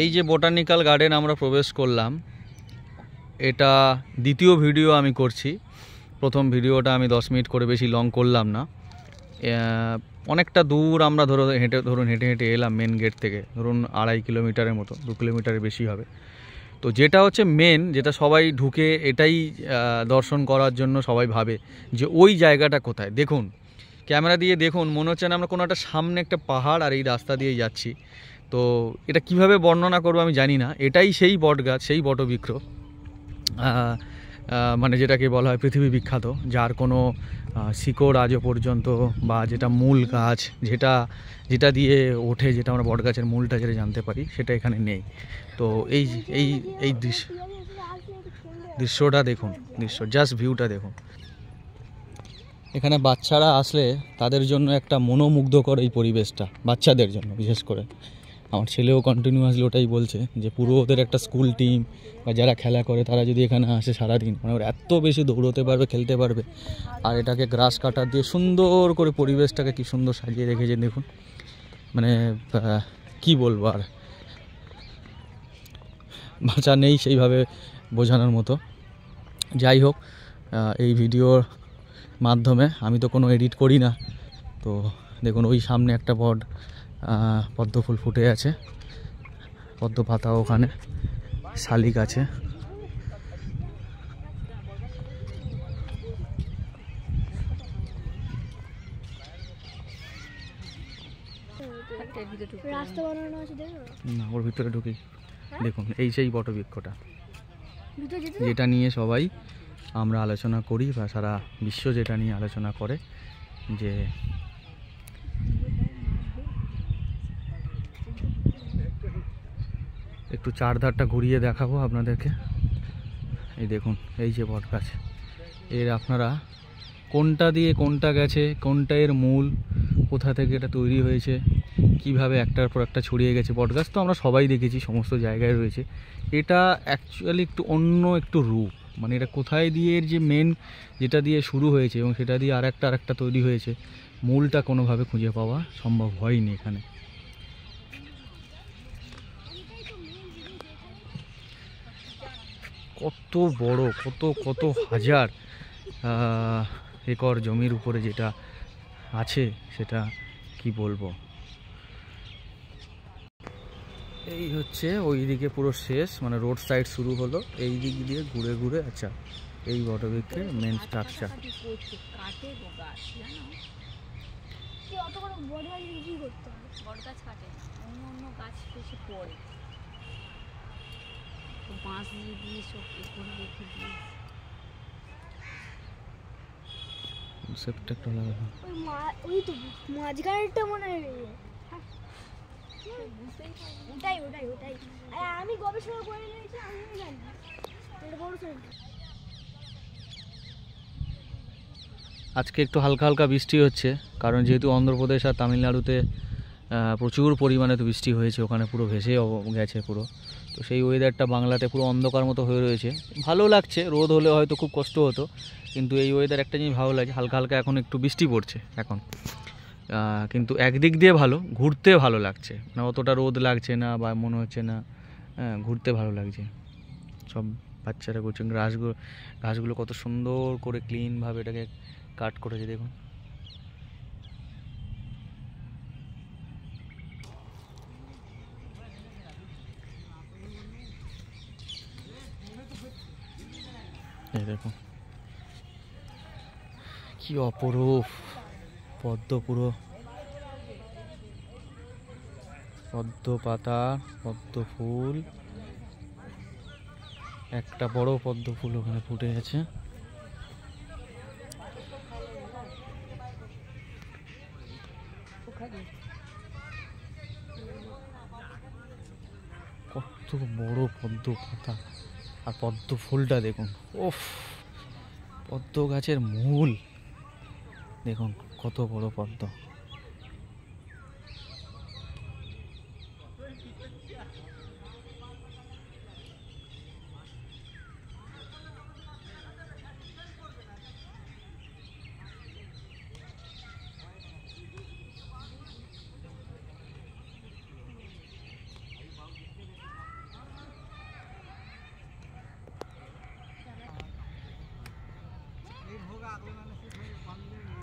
এই যে botanical garden আমরা প্রবেশ করলাম, এটা দ্বিতীয় ভিডিও আমি করছি। প্রথম ভিডিওটা আমি 10 মিনিট করে বেশি লং করলাম না। অনেকটা দূর আমরা হেঁটে হেঁটে এলাম মেন গেট থেকে, ধরুন 2.5 কিলোমিটারের মতো, 2 কিলোমিটারের বেশি হবে। তো যেটা হচ্ছে মেন, যেটা সবাই ঢুকে এটাই দর্শন করার জন্য সবাই ভাবে যে ওই জায়গাটা কোথায়। দেখুন, ক্যামেরা দিয়ে দেখুন, মনে হচ্ছে না আমরা কোনো একটা সামনে একটা পাহাড় আর এই রাস্তা দিয়ে যাচ্ছি। তো এটা কিভাবে বর্ণনা করবো আমি জানি না। এটাই সেই বট গাছ, সেই বটবৃক্ষ, মানে যেটাকে বলা হয় পৃথিবী বিখ্যাত, যার কোনো শিকড় আজও পর্যন্ত, বা যেটা মূল গাছ, যেটা দিয়ে ওঠে, যেটা আমরা বট গাছের মূলটা যেটা জানতে পারি, সেটা এখানে নেই। তো এই এই এই দৃশ্যটা দেখুন, জাস্ট ভিউটা দেখুন। এখানে বাচ্চারা আসলে তাদের জন্য একটা মনোমুগ্ধকর এই পরিবেশটা, বাচ্চাদের জন্য বিশেষ করে। আমার ছেলেও কন্টিনিউয়াসলি ওটাই বলছে যে পুরো ওদের একটা স্কুল টিম বা যারা খেলা করে তারা যদি এখানে আসে সারাদিন, মানে ওরা এত বেশি দৌড়তে পারবে, খেলতে পারবে। আর এটাকে গ্রাস কাটার দিয়ে সুন্দর করে পরিবেশটাকে কি সুন্দর সাজিয়ে রেখেছে দেখুন। মানে কি বলবো, আর ভাষা নেই সেইভাবে বোঝানোর মতো। যাই হোক, এই ভিডিওর মাধ্যমে, আমি তো কোনো এডিট করি না, তো দেখুন ওই সামনে একটা পদ্ম ফুল ফুটে আছে, পদ্ম পাতা, ওখানে শালিক আছে। না, ওর ভিতরে ঢুকি। দেখুন এই সেই বটবৃক্ষটা যেটা নিয়ে সবাই আমরা আলোচনা করি, বা সারা বিশ্ব যেটা নিয়ে আলোচনা করে, যে একটু চারধারটা ঘুরিয়ে দেখাবো আপনাদেরকে। এই দেখুন, এই যে বট গাছ, এর আপনারা কোনটা দিয়ে কোনটা গেছে, কোনটা এর মূল, কোথা থেকে এটা তৈরি হয়েছে, কিভাবে একটার পর একটা ছড়িয়ে গেছে। বট গাছ তো আমরা সবাই দেখেছি, সমস্ত জায়গায় রয়েছে। এটা অ্যাকচুয়ালি একটু অন্য একটু রূপ, মানে এটা কোথায় দিয়ে, এর যে মেন যেটা দিয়ে শুরু হয়েছে এবং সেটা দিয়ে আরেকটা তৈরি হয়েছে, মূলটা কোনোভাবে খুঁজে পাওয়া সম্ভব হয়নি এখানে। কত বড়, কত হাজার একর জমির উপরে যেটা আছে, সেটা কি বলবো। এই হচ্ছে ওই দিকে পুরো শেষ, মানে রোড সাইড শুরু হলো, এই দিক দিয়ে ঘুরে ঘুরে। আচ্ছা, এই বটবৃক্ষের মেন স্ট্রাকচার। আমি গবেষণা করে নিয়েছি, আমি জানি এটা বড় সাইজ। আজকে একটু হালকা হালকা বৃষ্টি হচ্ছে, কারণ যেহেতু অন্ধ্রপ্রদেশ আর তামিলনাড়ুতে প্রচুর পরিমাণে তো বৃষ্টি হয়েছে, ওখানে পুরো ভেসে গেছে পুরো। তো সেই ওয়েদারটা বাংলাতে পুরো অন্ধকার মতো হয়ে রয়েছে। ভালো লাগছে, রোদ হলে হয়তো খুব কষ্ট হতো, কিন্তু এই ওয়েদার একটা জিনিস ভালো লাগে, হালকা হালকা এখন একটু বৃষ্টি পড়ছে এখন। কিন্তু একদিক দিয়ে ভালো, ঘুরতে ভালো লাগছে, মানে অতটা রোদ লাগছে না, বা মনে হচ্ছে না, ঘুরতে ভালো লাগছে। সব বাচ্চারা করছে, ঘাসগুলো কত সুন্দর করে ক্লিনভাবে এটাকে কাট করেছে দেখুন। এই দেখুন কি অপরূপ পদ্ম, পুরো পদ্ম পাতা, পদ্ম ফুল, একটা বড় পদ্ম ফুল ওখানে ফুটে আছে। কত বড় পদ্ম পাতা, আর পদ্ম ফুলটা দেখুন। ওফ, পদ্ম গাছের মূল দেখুন কত বড় পদ্ম।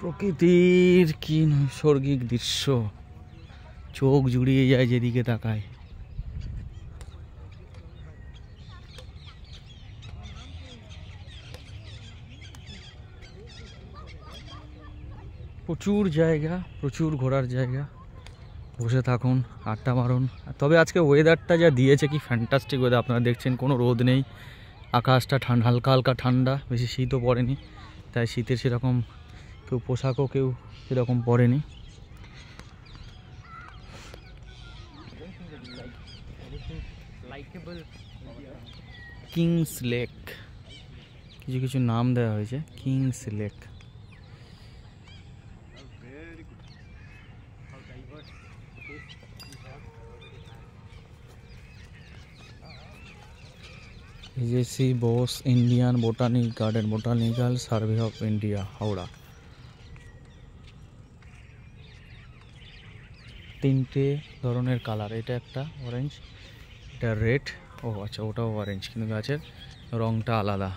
প্রকৃতির কি নৈসর্গিক দৃশ্য, চোখ জুড়িয়ে যায় যেদিকে তাকায়। প্রচুর জায়গা, প্রচুর ঘোরার জায়গা। বসে থাকুন, আড্ডা মারুন। তবে আজকে ওয়েদারটা যা দিয়েছে কি ফ্যান্টাস্টিক ওয়েদার। আপনারা দেখছেন কোনো রোদ নেই, আকাশটা ঠান্ডা, হালকা হালকা ঠান্ডা, বেশি শীতও পড়েনি। তাই শীতের সেরকম কেউ পোশাকও কেউ সেরকম পরেনি। কিংস লেক, কিছু কিছু নাম দেওয়া হয়েছে, kings lake. AJC Bose Indian botanic garden, botanical survey of India, Howrah. তিনটে ধরনের কালার, এটা একটা অরেঞ্জ, এটা রেড, ও আচ্ছা ওটাও অরেঞ্জ, কিন্তু গাছের রংটা আলাদা।